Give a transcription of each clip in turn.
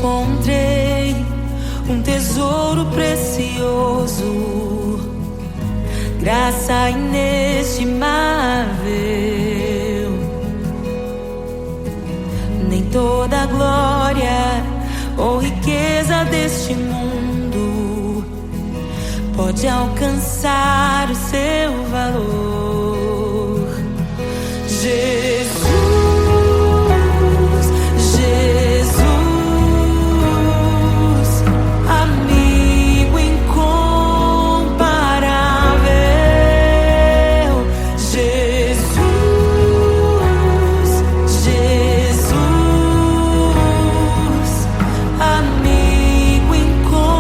encontrei um tesouro precioso, graça inestimável. Nem toda a glória ou riqueza deste mundo pode alcançar o seu valor. Jesus, Jesus, amigo incomparável. Jesus, Jesus, amigo incomparável.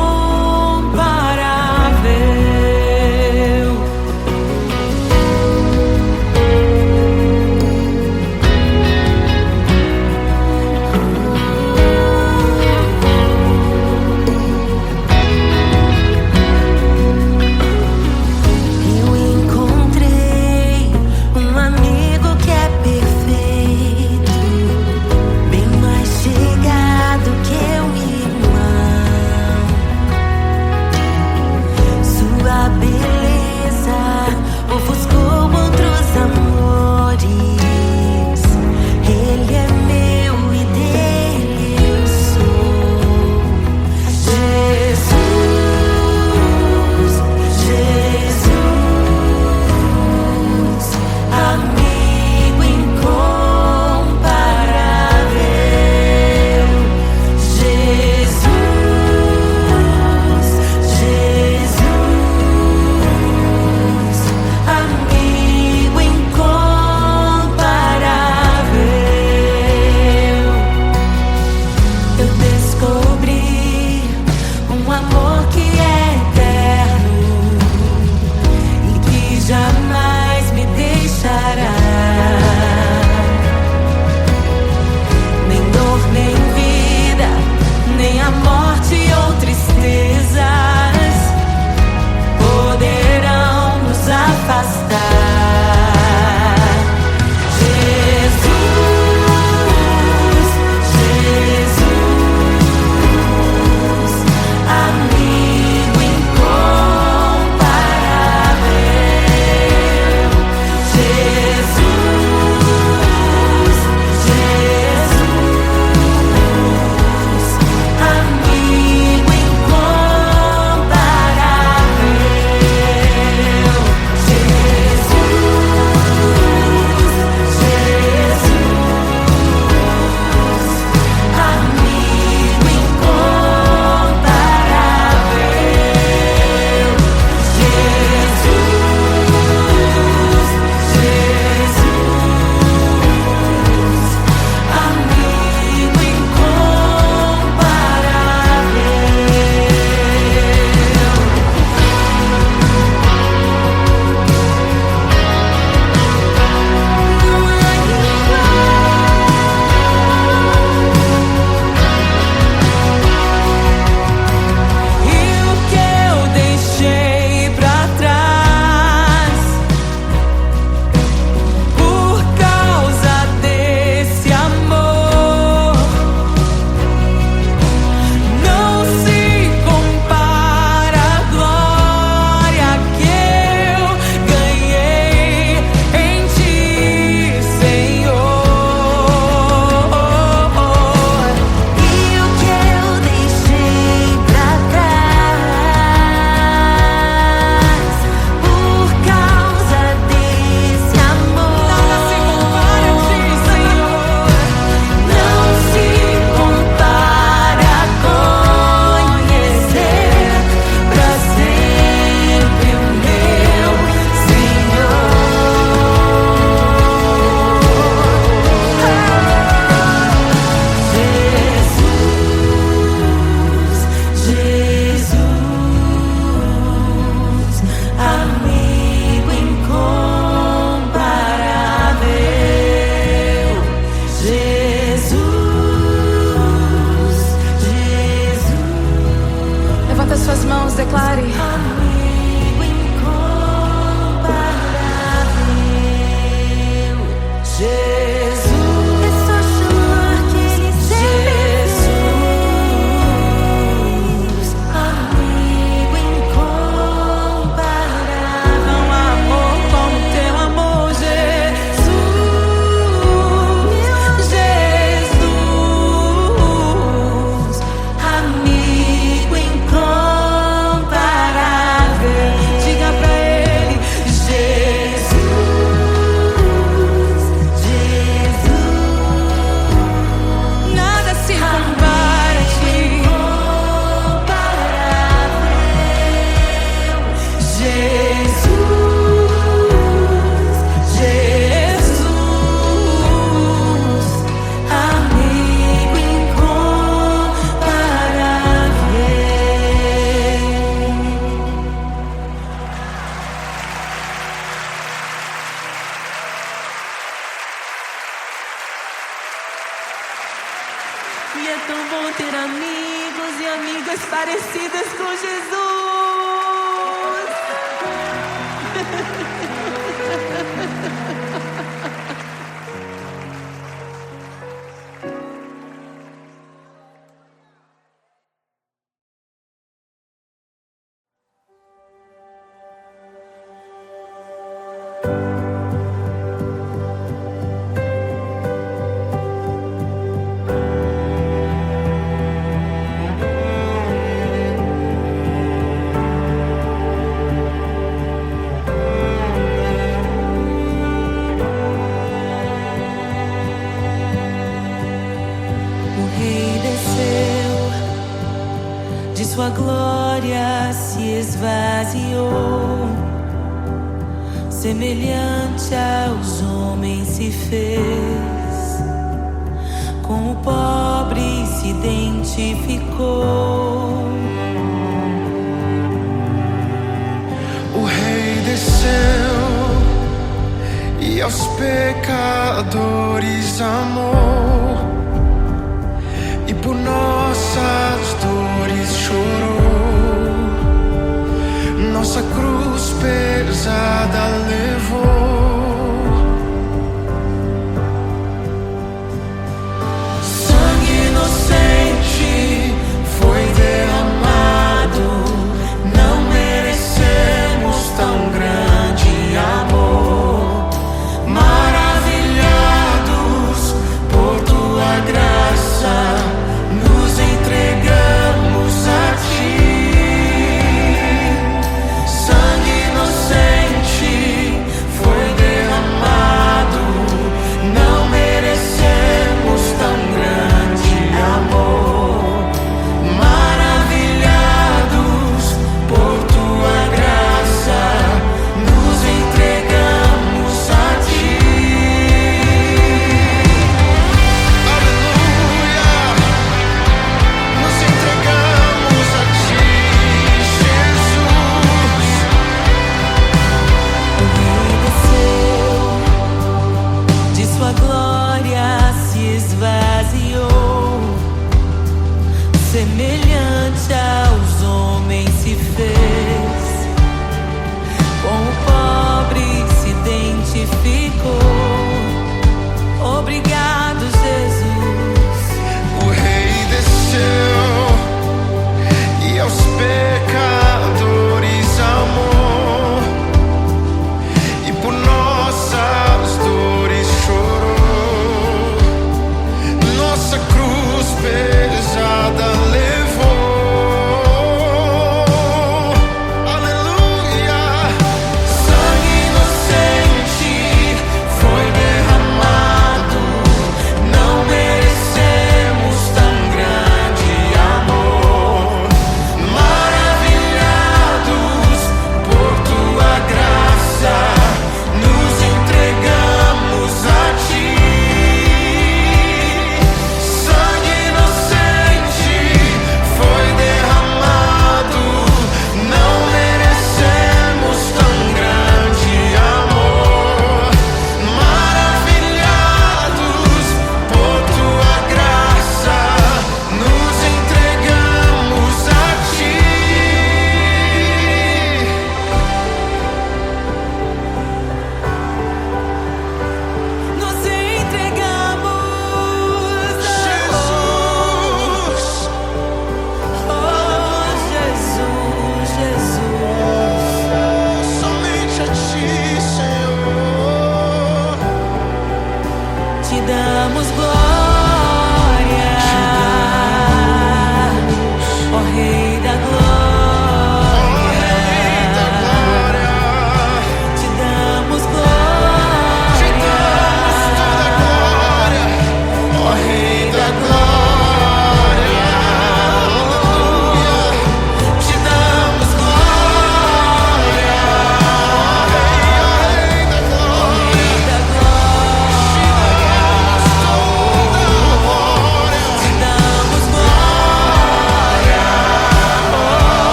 E é tão bom ter amigos e amigas parecidas com Jesus. Sua glória se esvaziou, semelhante aos homens se fez, com o pobre se identificou. O Rei desceu e aos pecadores amou, e por nossas dores chorou, nossa cruz pesada levou. Sangue inocente foi derramado, não merecemos tão grande amor. Maravilhados por tua graça, nos entregamos a ti. Sangue inocente foi derramado, não merecemos tão grande amor. Maravilhados por tua graça, nos entregamos a ti. Aleluia! Nos entregamos a ti, Jesus. O Rei desceu, de sua glória se esvaziou, semelhante aos homens se fez, com o pobre se identificou. Obrigado, Jesus. O Rei desceu e aos pecadores amou, e por nossas dores chorou, nossa cruz pesada levou.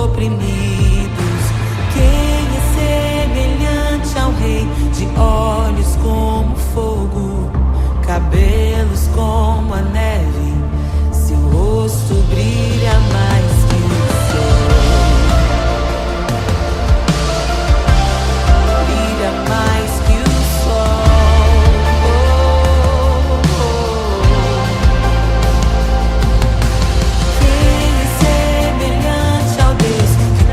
oprimidos. Quem é semelhante ao Rei, de olhos como fogo, cabelos como a neve, seu rosto brilha mais que o sol. Brilha mais que o sol. Quem é semelhante ao Deus que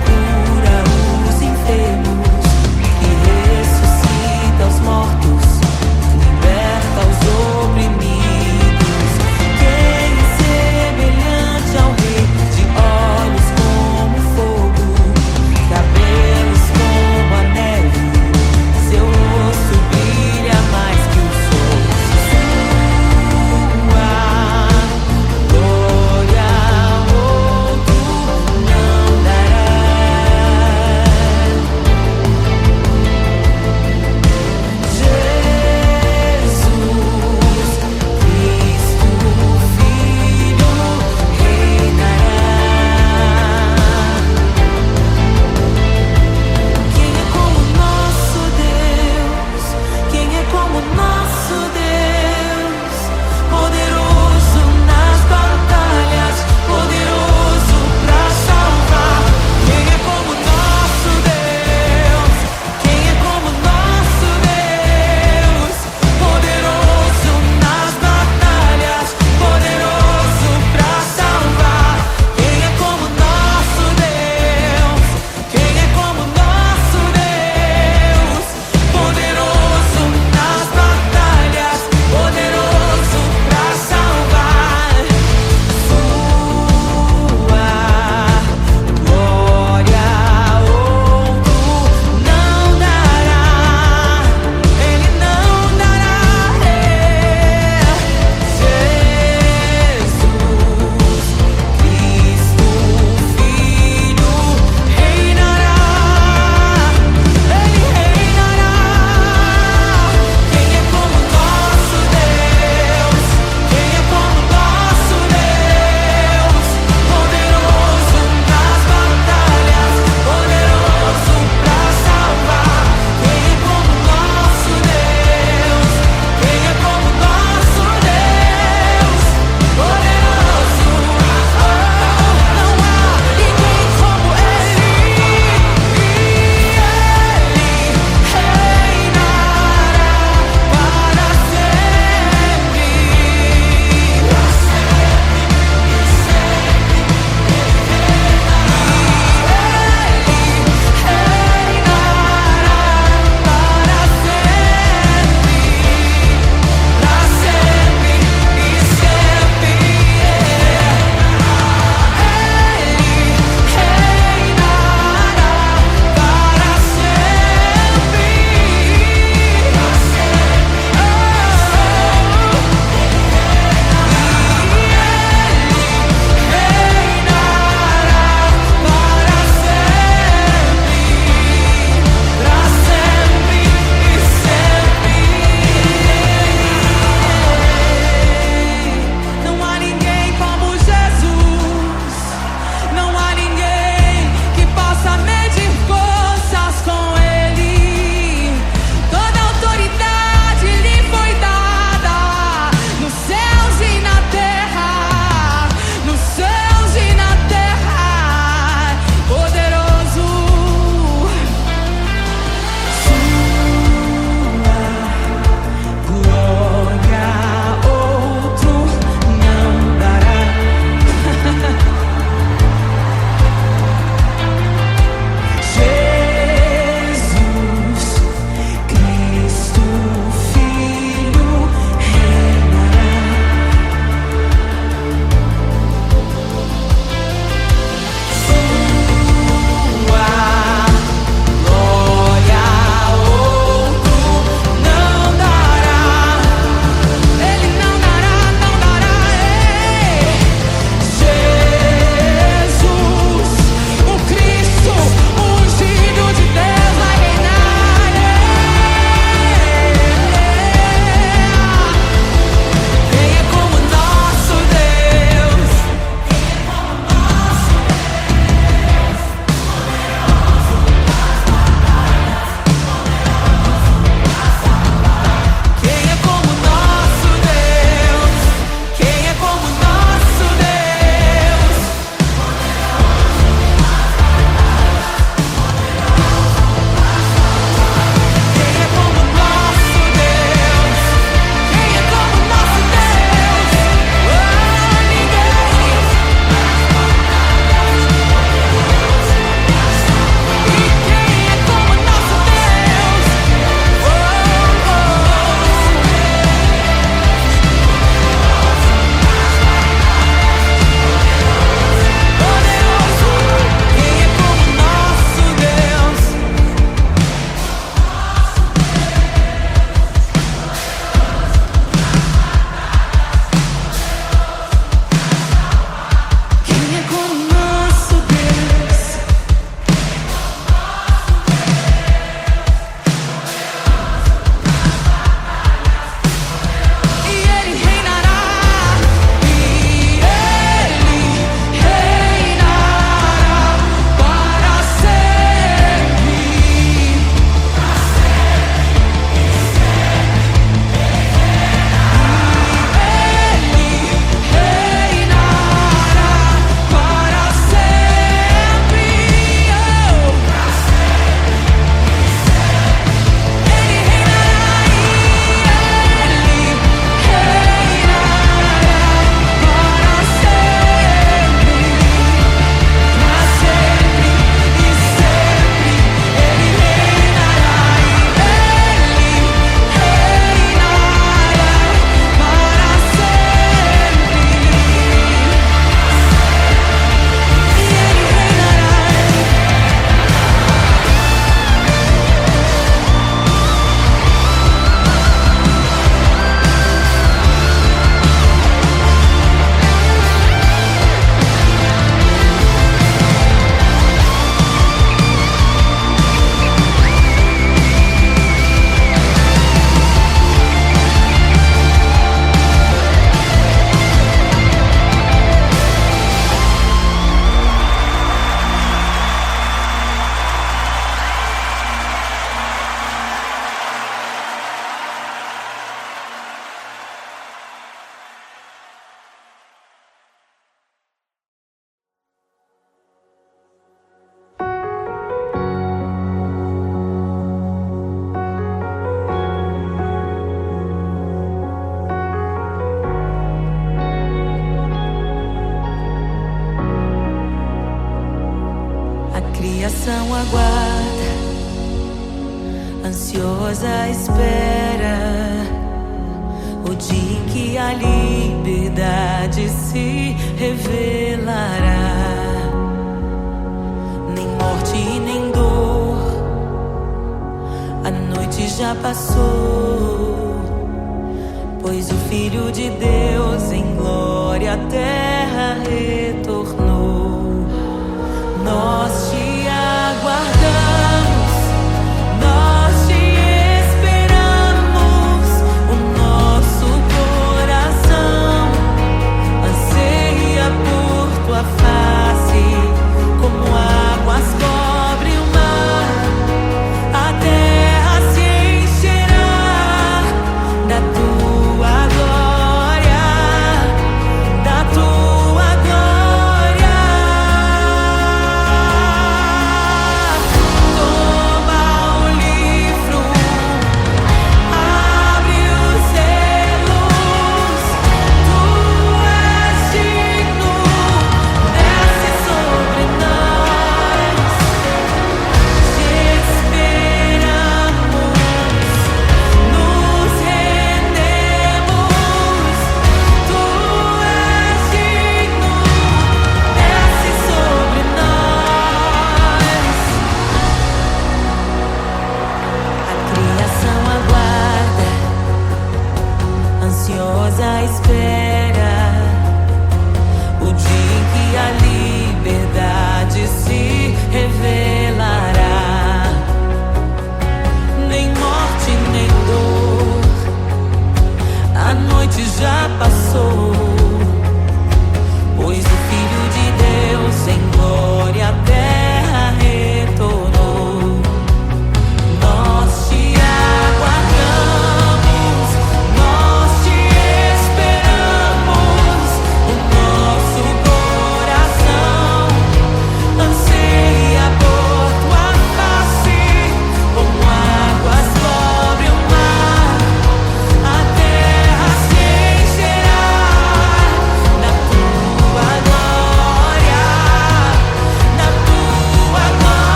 criação aguarda, ansiosa espera o dia em que a liberdade se revelará. Nem morte e nem dor, a noite já passou, pois o Filho de Deus em glória à terra retornou. Nós te aguardamos, nós te esperamos. O nosso coração anseia por tua face, como águas cobrem o mar. A terra se encherá da tua glória, da tua glória.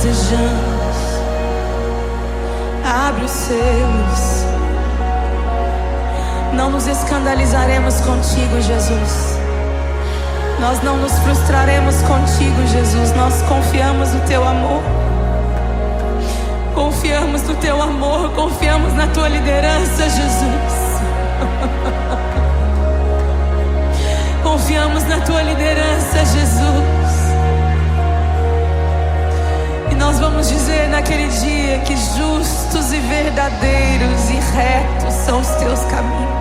desejamos. Abre os selos. Não nos escandalizaremos contigo, Jesus. Nós não nos frustraremos contigo, Jesus. Nós confiamos no teu amor. Confiamos no teu amor. Confiamos na tua liderança, Jesus. Confiamos na tua liderança, Jesus. E nós vamos dizer naquele dia que justos e verdadeiros e retos são os teus caminhos.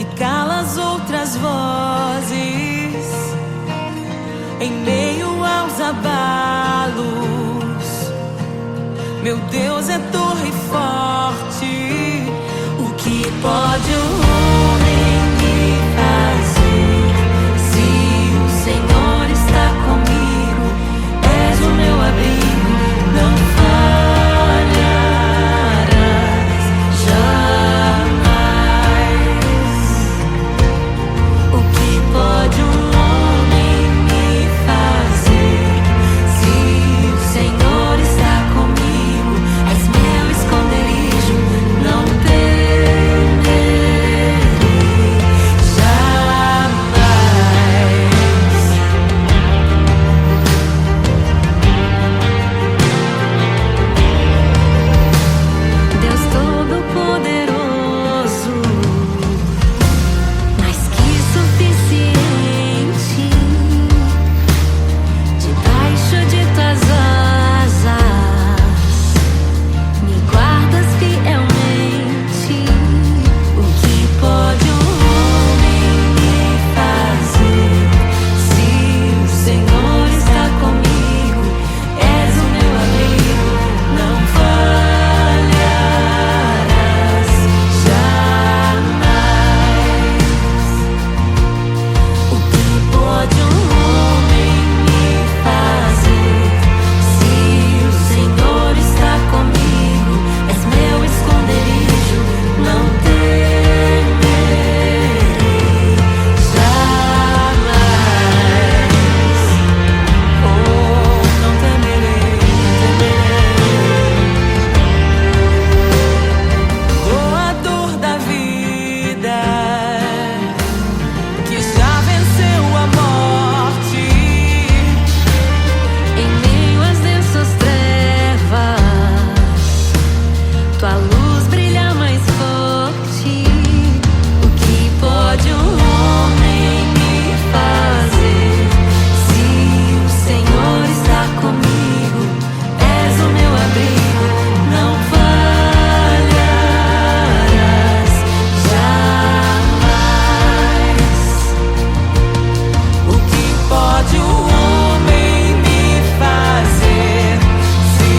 que cala as outras vozes em meio aos abalos. Meu Deus é torre forte. O que pode o homem me fazer? Se o Senhor está comigo, és o meu abrigo, não falharás jamais. O que pode um homem me fazer? Se o Senhor está comigo, és meu esconderijo, não temerei jamais. Deus Todo-Poderoso, mais que suficiente, debaixo de tuas asas me guardas fielmente. O que pode um homem me fazer? Se o Senhor está comigo, és o meu abrigo, não falharás jamais. O que pode um homem me fazer? Se o Senhor está comigo, és meu esconderijo, não temerei jamais. Oh, não temerei, doador da vida, que já venceu a morte, em meio às densas trevas, tua luz brilha mais forte. O que pode um homem me fazer? Se o Senhor está comigo, és o meu abrigo, não falharás jamais. O que pode o homem me fazer? Se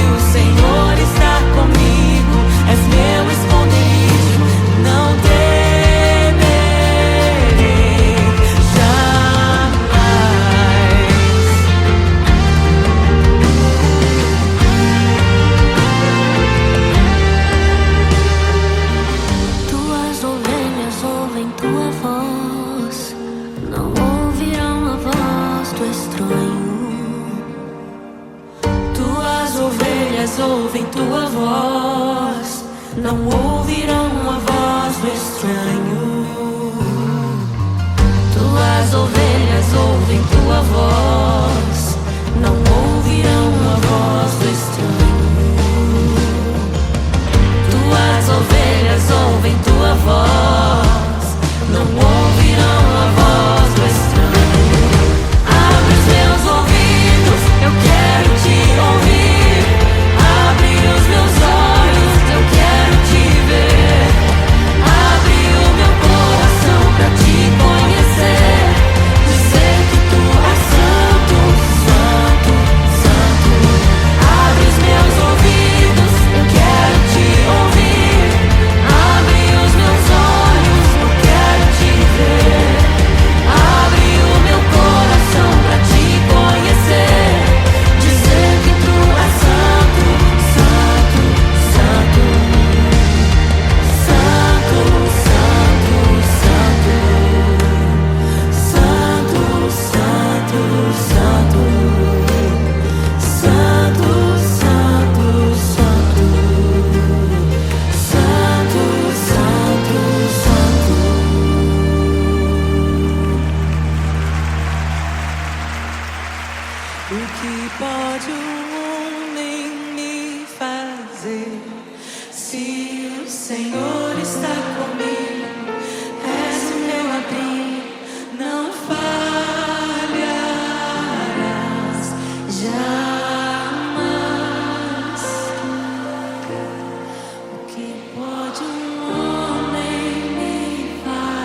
o Senhor está comigo, és meu esconderijo, não temerei jamais. Tuas ovelhas ouvem tua voz, não ouvirão a voz do estranho. Tuas ovelhas ouvem tua voz, não ouvirão a voz do estranho. Tuas ovelhas ouvem tua voz, não ouvirão a voz do estranho. Tuas ovelhas ouvem tua voz, não ouvirão a voz do estranho. Abre os meus ouvidos, eu quero te ouvir. Abre os meus olhos, eu quero te ver. Abre o meu coração pra te conhecer. Dizer que tu és santo, santo, santo. Abre os meus ouvidos, eu quero te ouvir. Abre os meus olhos, eu quero te ver. Abre o meu coração pra te conhecer. Dizer que tu és santo, santo, santo. Santo, santo, santo. Santo, santo, santo. Santo, santo, santo. Santo, santo, santo. O que pode um homem me fazer? Se o Senhor está comigo, és o meu abrigo, não falharás jamais. O que pode um homem me fazer?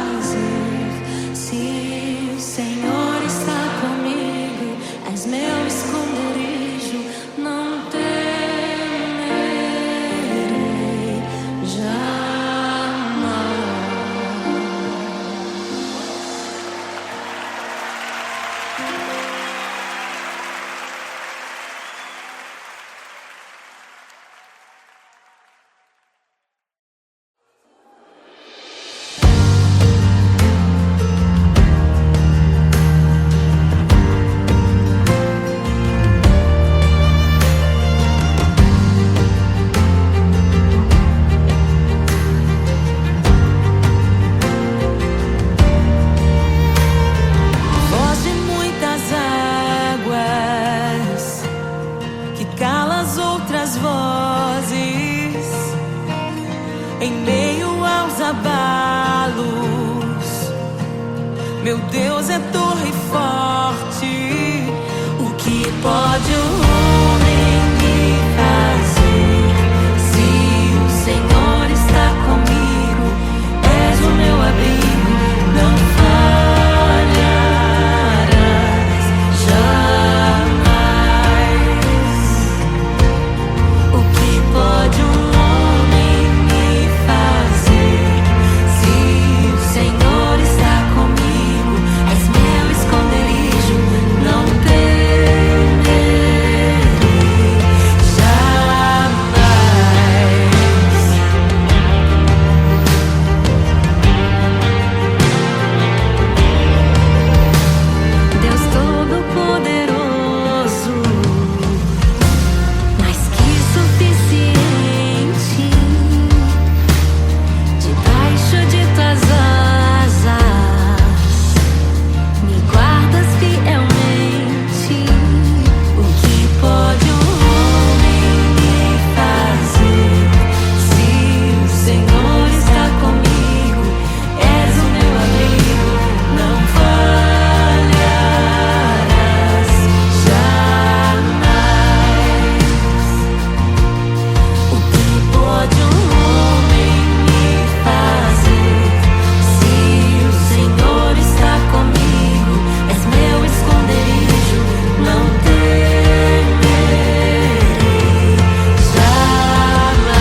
Meu Deus é torre forte. O que pode o homem me fazer? Se o Senhor está comigo, és o meu abrigo, não falharás jamais. O que pode um homem me fazer? Se o Senhor está comigo, és meu esconderijo, não temerei jamais. Deus Todo-Poderoso, mais que suficiente, debaixo de tuas asas, me guardas fielmente. O que pode um homem me fazer? Se o Senhor está comigo, és o meu abrigo, não falharás jamais. O que pode um homem me fazer? Se o Senhor está comigo, és meu esconderijo, não temerei jamais.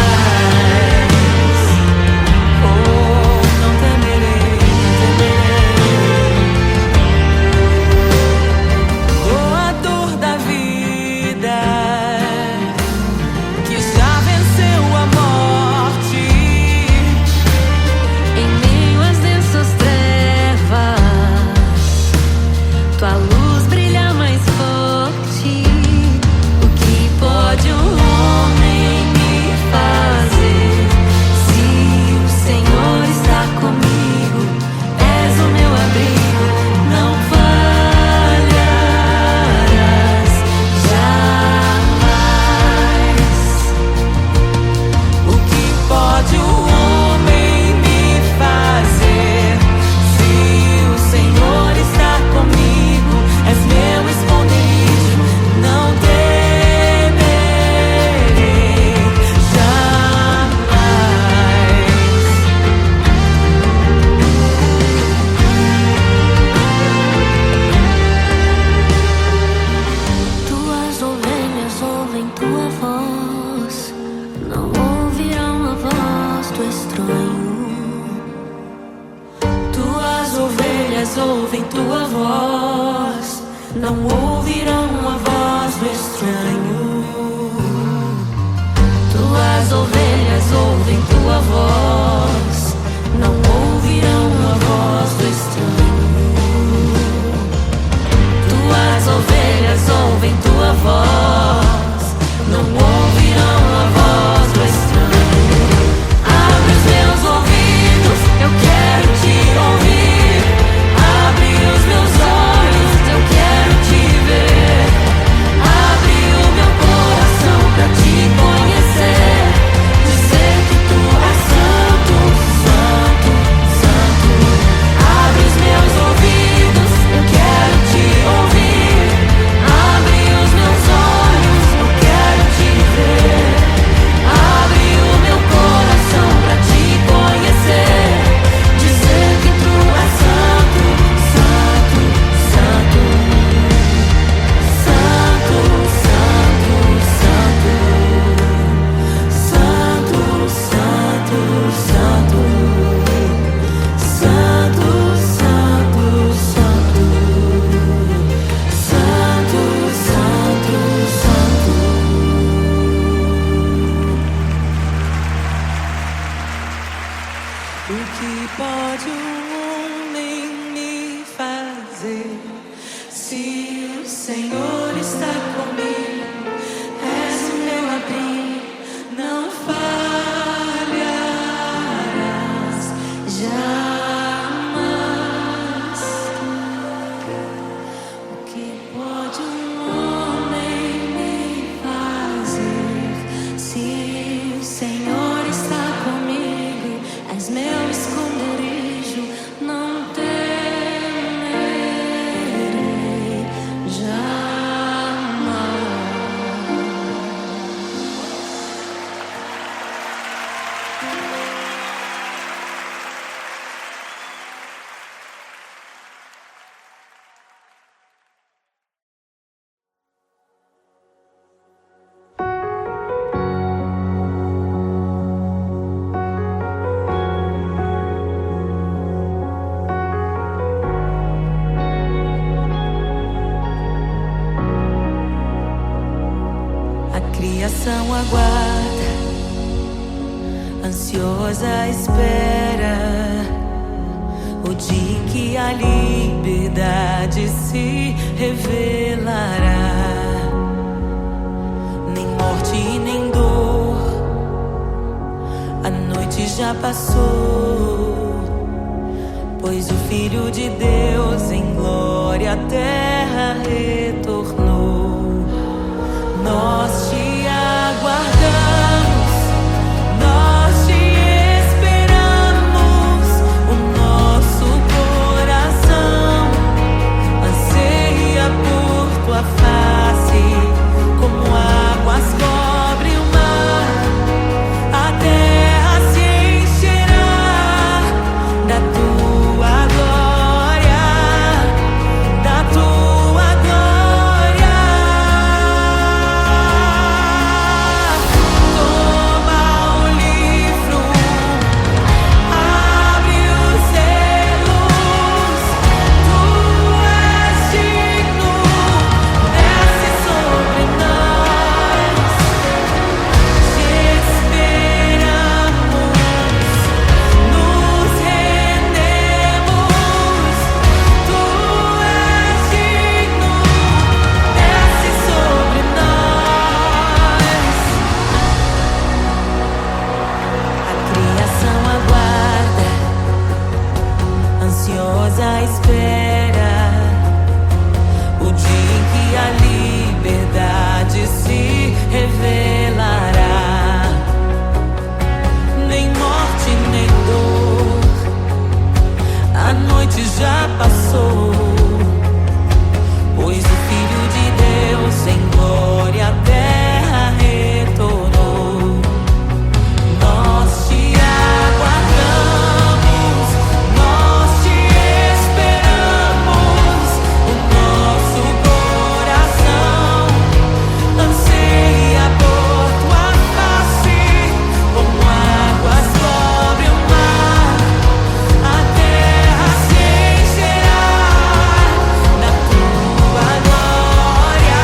Oh, não temerei, temerei. Oh, a dor da vida que já venceu a morte, em meio às densas trevas, tua luz brilha mais forte. O que pode um homem me fazer? Se o Senhor está comigo, és o meu abrigo, não falharás jamais. O que pode um homem me fazer? Se o Senhor está comigo, és meu esconderijo, não temerei jamais. Tuas ovelhas ouvem tua voz, não ouvirão a voz do estranho. Tuas ovelhas ouvem tua voz, não ouvirão a voz do estranho. Tuas ovelhas ouvem tua voz, não ouvirão a voz do estranho. Tuas ovelhas ouvem tua voz, não ouvirão a voz do estranho. Abre os meus ouvidos, eu quero te ouvir. Abre os meus olhos, eu quero te ver. Abre o meu coração pra te conhecer. Dizer que tu és santo, santo, santo. Abre os meus ouvidos, eu quero te ouvir. Abre os meus olhos, eu quero te ver. Abre o meu coração pra te conhecer. Dizer que tu és santo, santo, santo. Santo, santo, santo. Santo, santo, santo. Santo, santo, santo. Santo, santo, santo. O que pode um homem me fazer? Se o Senhor está comigo, és o meu abrigo, não falharás jamais. O que pode um homem me fazer? Se o Senhor está comigo, és meu esconderijo, não temerei criação aguarda, ansiosa espera o dia em que a liberdade se revelará. Nem morte nem dor, a noite já passou, pois o Filho de Deus em glória à terra retornou. Nós te aguardamos, nós te esperamos. O nosso coração anseia por tua face, como águas cobre o mar. A terra se encherá da tua glória, da tua glória. Toma o livro, abre os selos. Tu és digno, desce sobre nós. Te esperamos, nos rendemos. Tu és digno, desce sobre nós. A criação aguarda, ansiosa espera o dia em que a liberdade se revelará. Nem morte nem dor, a noite já passou, pois o Filho de Deus em glória à terra retornou. Nós te aguardamos, nós te esperamos. O nosso coração anseia por tua face, como águas cobre o mar. A terra se encherá da tua glória,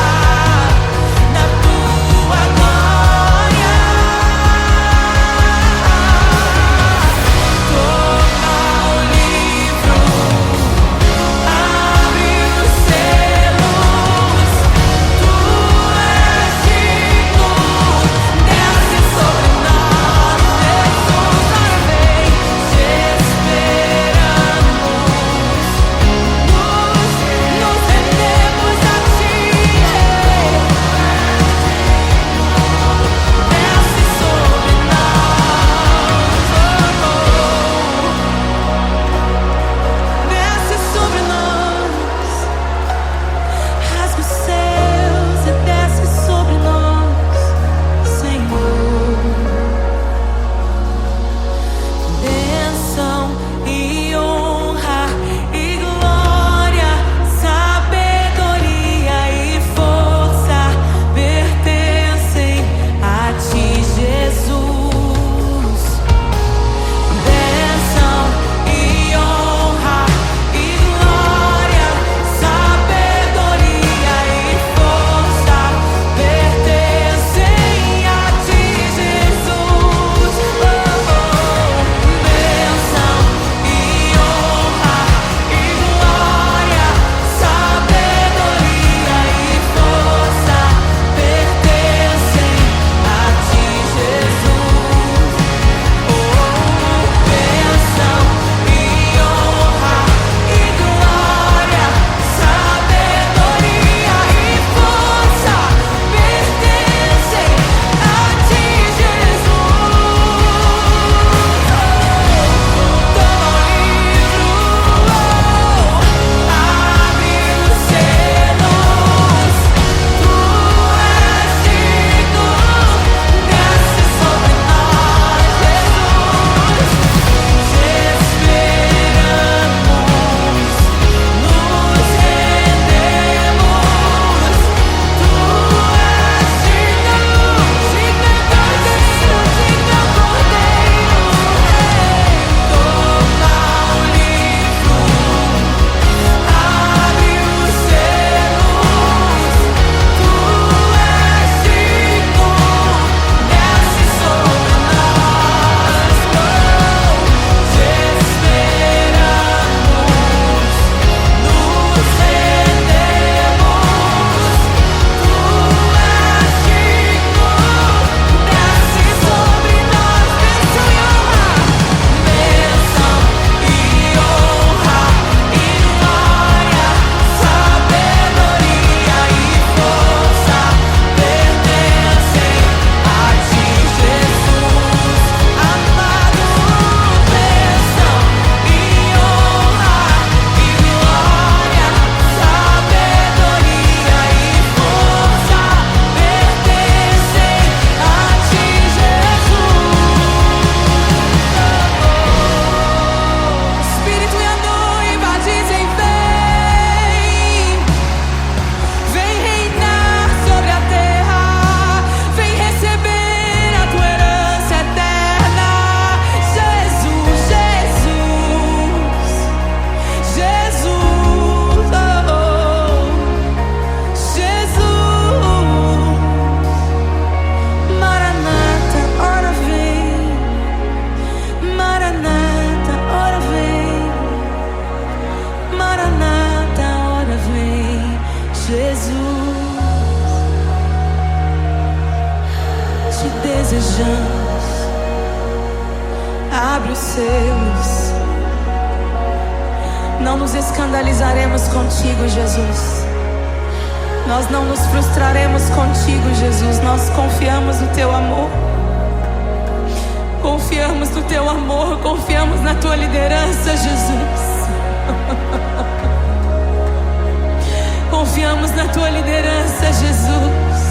dos seus. Não nos escandalizaremos contigo, Jesus. Nós não nos frustraremos contigo, Jesus. Nós confiamos no teu amor. Confiamos no teu amor, confiamos na tua liderança, Jesus. Confiamos na tua liderança, Jesus.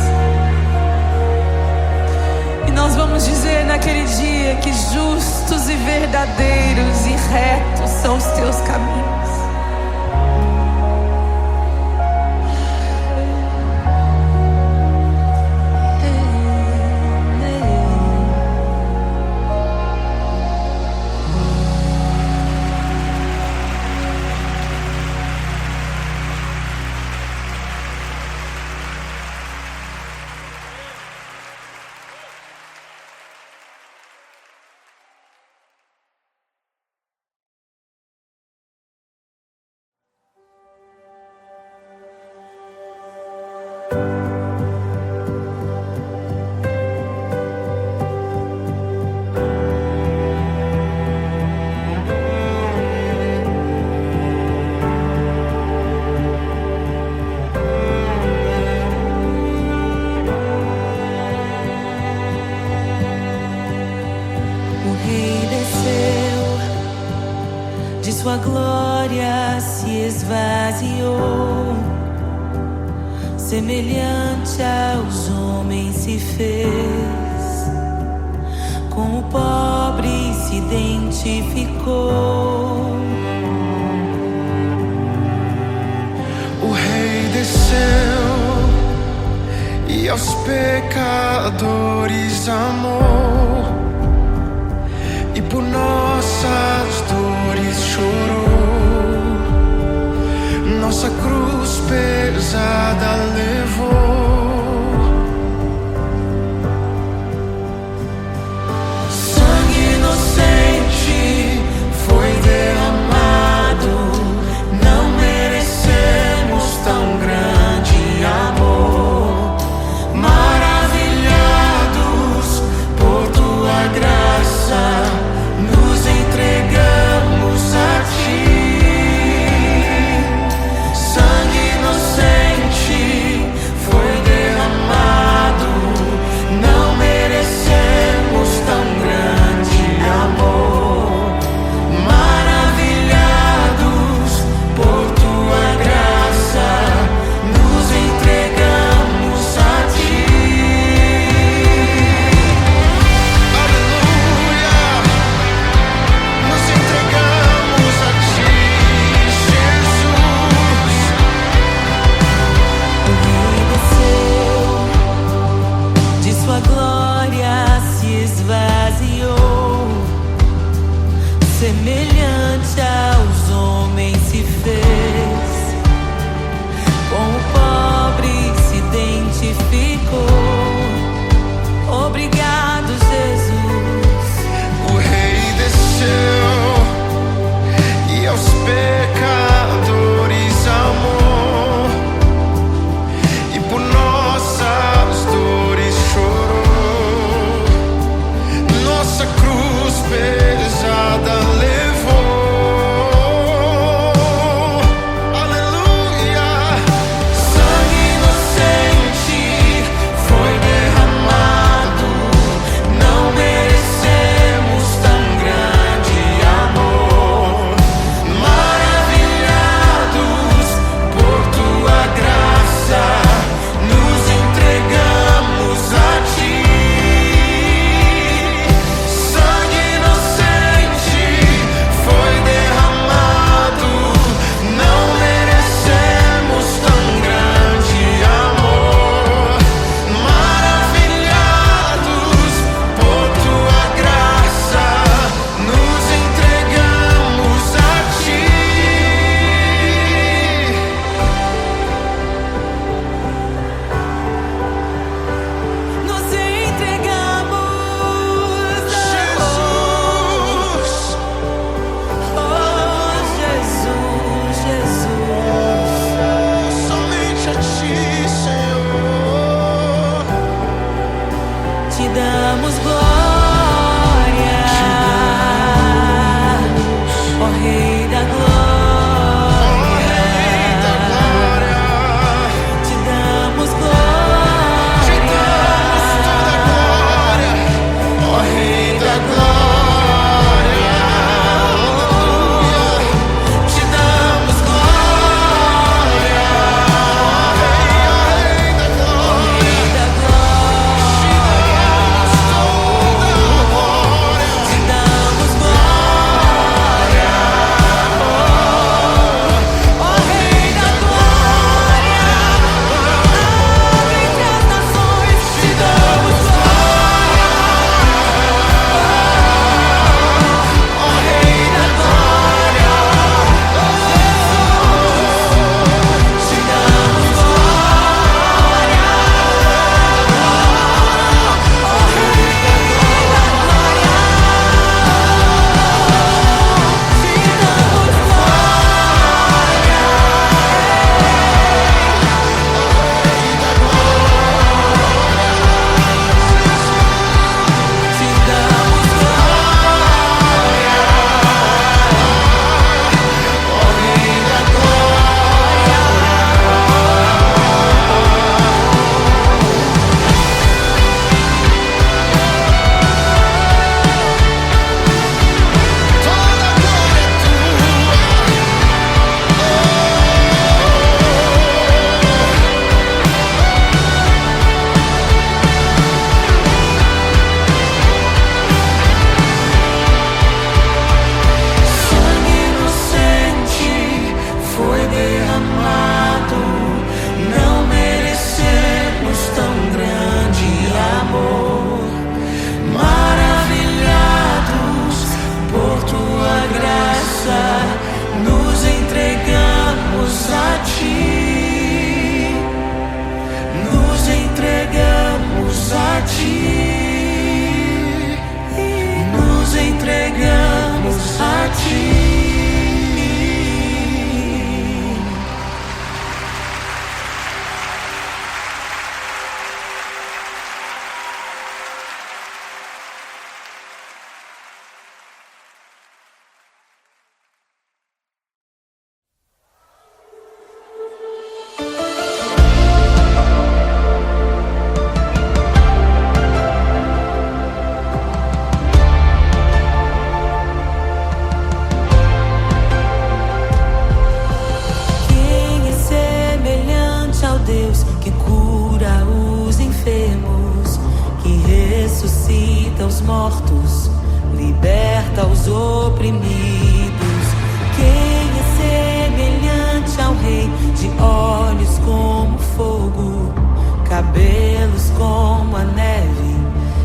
E nós vamos dizer naquele dia que justos e verdadeiros e retos são os teus caminhos. Sua glória se esvaziou, semelhante aos homens se fez, com o pobre se identificou. O Rei desceu e aos pecadores amou, e por nossas dores chorou, nossa cruz pesada levou. Sangue inocente foi derramado, não merecemos tão grande amor. Maravilhados por tua graça, nos entregamos a ti. Sangue inocente foi oprimidos. Quem é semelhante ao Rei, de olhos como fogo, cabelos como a neve,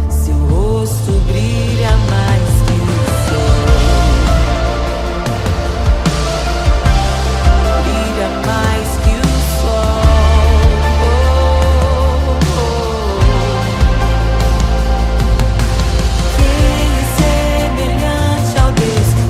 seu rosto brilha mais que o sol. Brilha mais que o sol. Quem é semelhante ao Deus que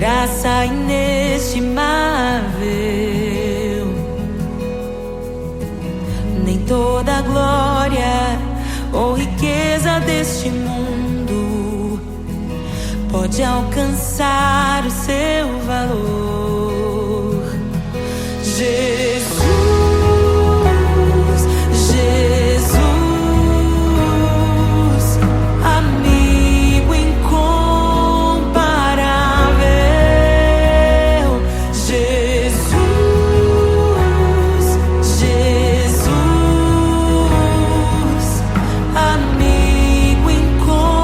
graça inestimável. Nem toda glória ou riqueza deste mundo pode alcançar o seu valor. Jesus, Jesus, amigo incomparável. Jesus, Jesus, amigo incomparável.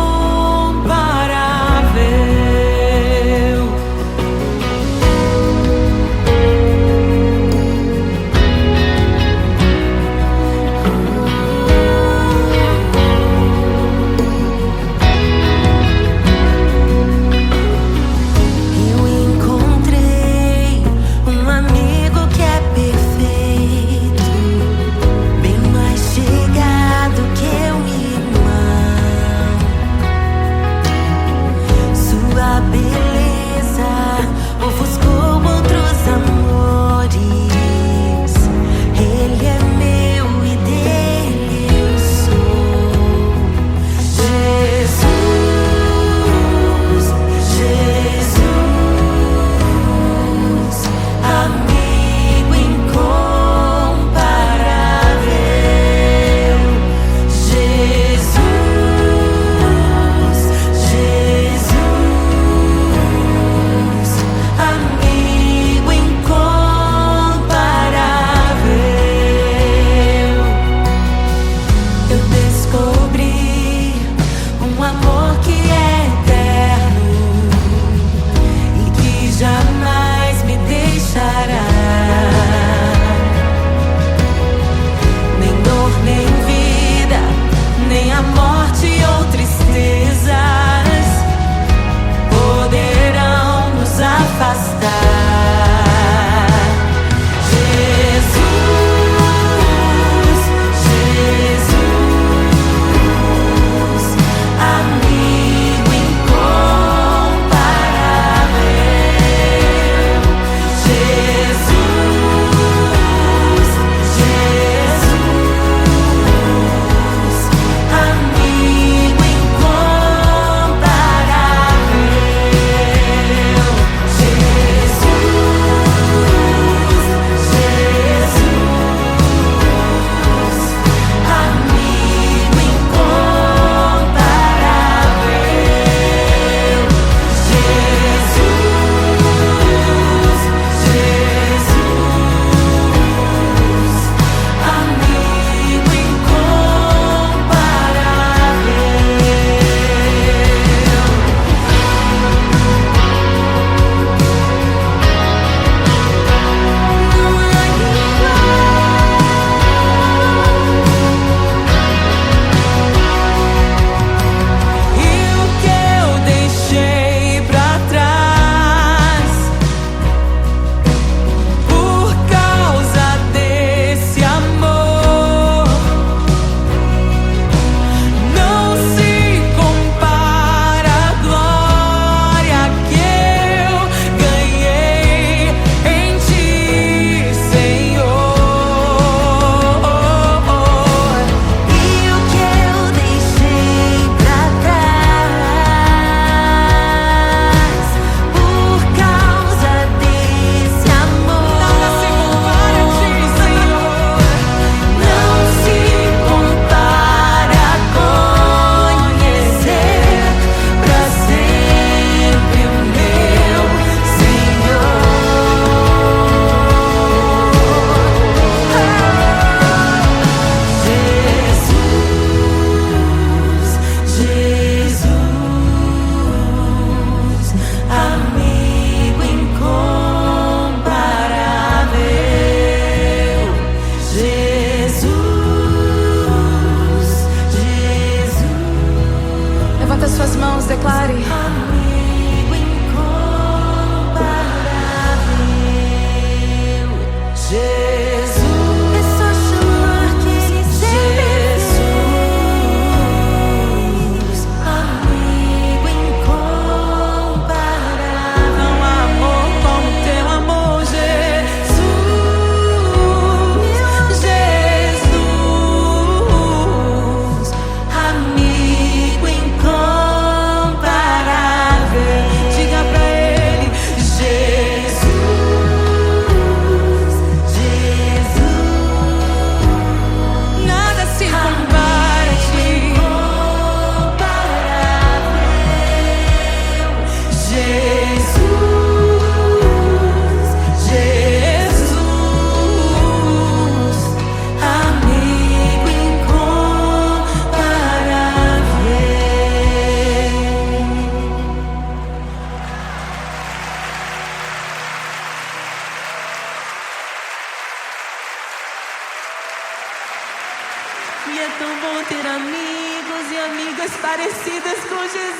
É tão bom ter amigos e amigas parecidas com Jesus.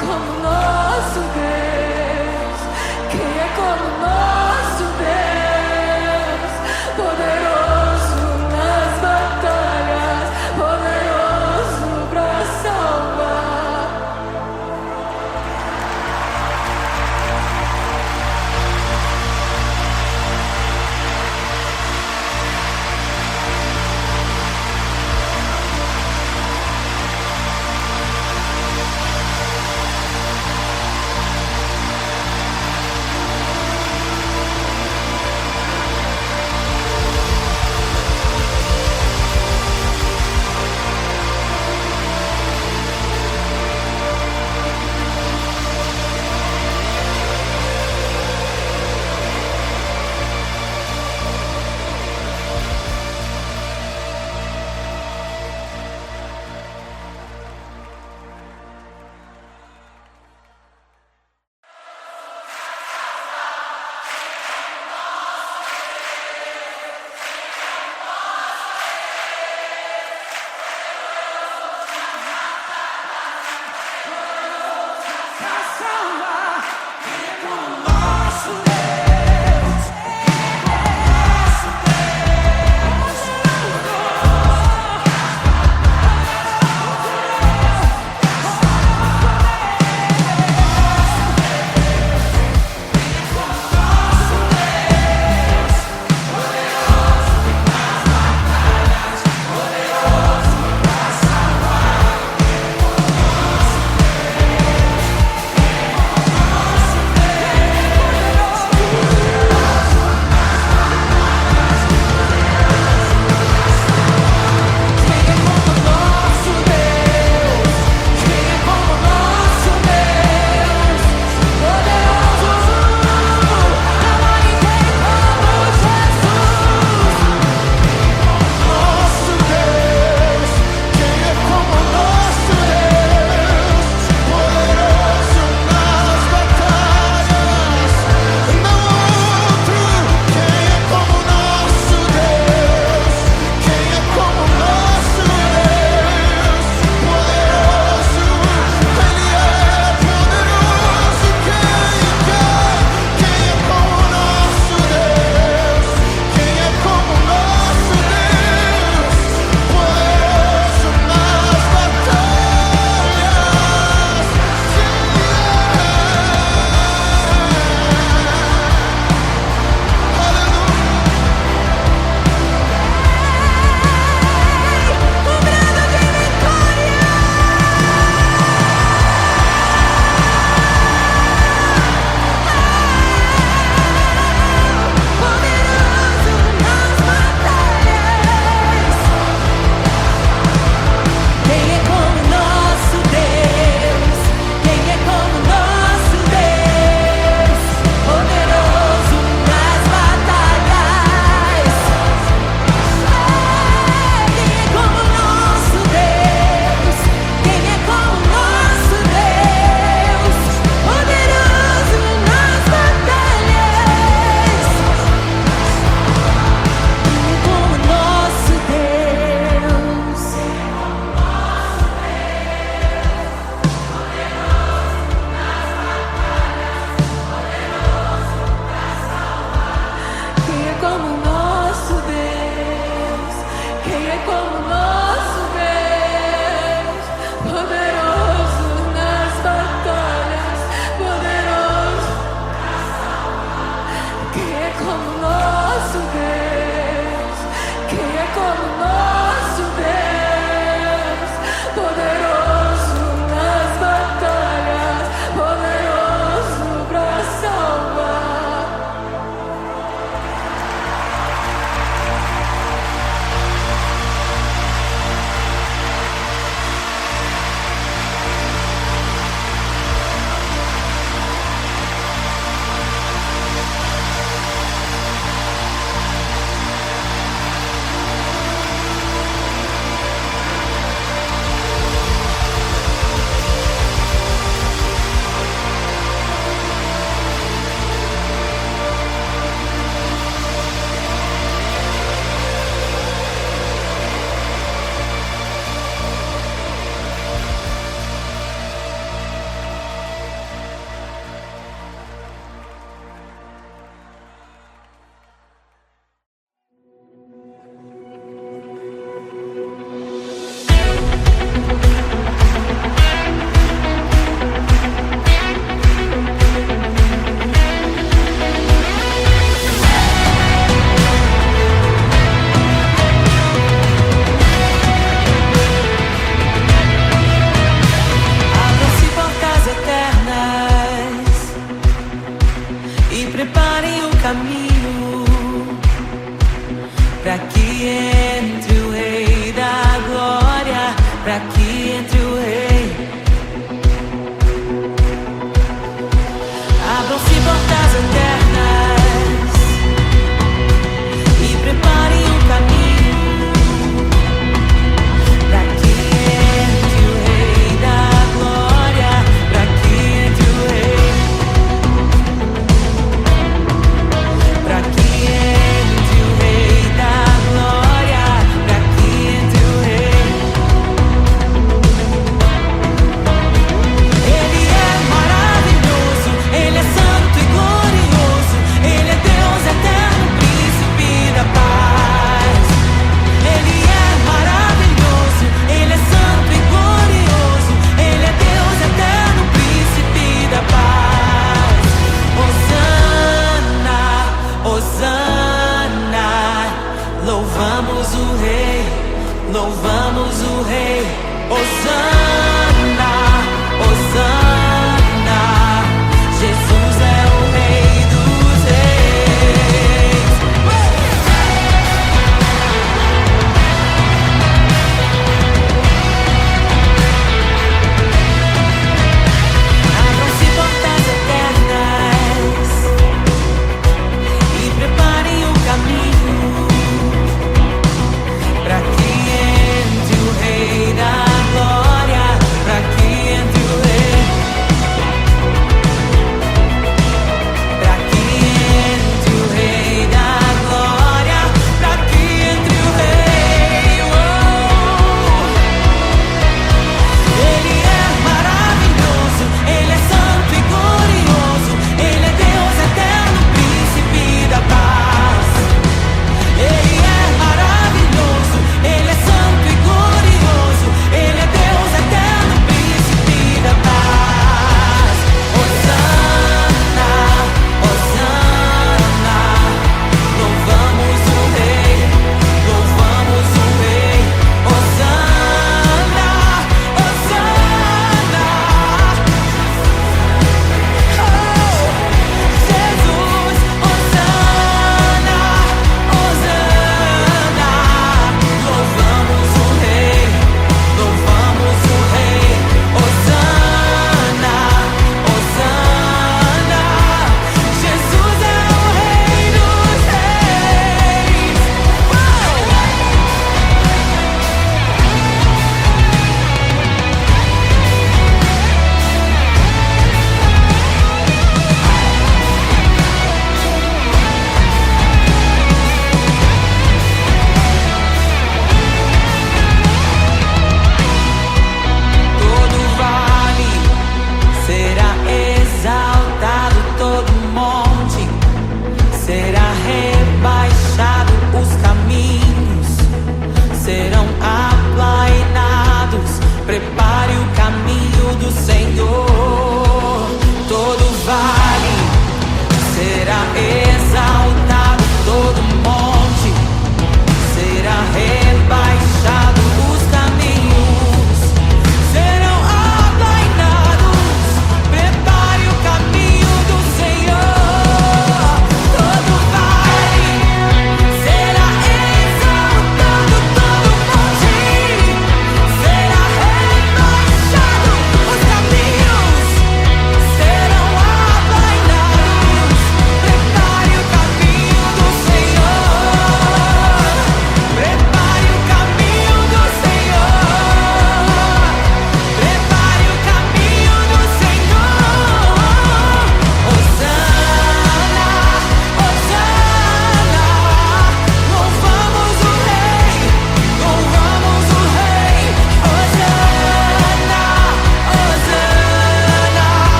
Como nosso Deus.